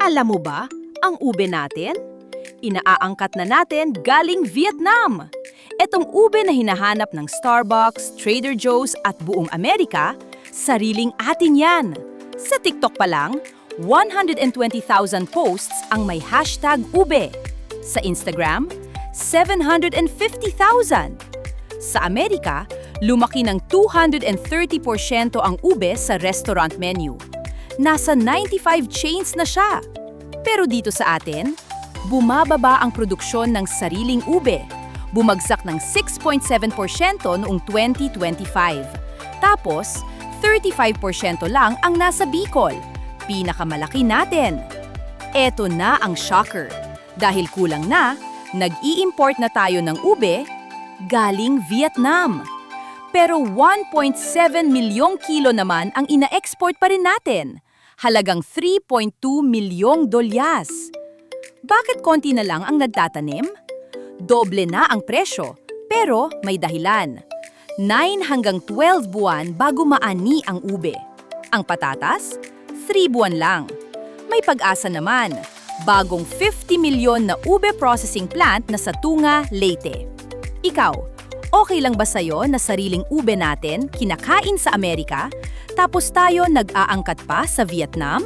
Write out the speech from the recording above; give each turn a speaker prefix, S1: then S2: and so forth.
S1: Alam mo ba, ang ube natin? Inaaangkat na natin galing Vietnam. Etong ube na hinahanap ng Starbucks, Trader Joe's at buong Amerika, sariling atin yan. Sa TikTok pa lang, 120,000 posts ang may hashtag ube. Sa Instagram, 750,000. Sa Amerika, lumaki ng 230% ang ube sa restaurant menu. Nasa 95 chains na siya. Pero dito sa atin, bumababa ang produksyon ng sariling ube. Bumagsak ng 6.7% noong 2025. Tapos, 35% lang ang nasa Bicol. Pinakamalaki natin. Eto na ang shocker. Dahil kulang na, nag-i-import na tayo ng ube galing Vietnam. Pero 1.7 milyong kilo naman ang ina-export pa rin natin. Halagang 3.2 milyong dolyas. Bakit konti na lang ang nagtatanim? Doble na ang presyo, pero may dahilan. 9 hanggang 12 buwan bago maani ang ube. Ang patatas, 3 buwan lang. May pag-asa naman, bagong 50 milyon na ube processing plant na sa Tunga, Leyte. Ikaw, okay lang ba sa'yo na sariling ube natin kinakain sa Amerika, tapos tayo nag-aangkat pa sa Vietnam?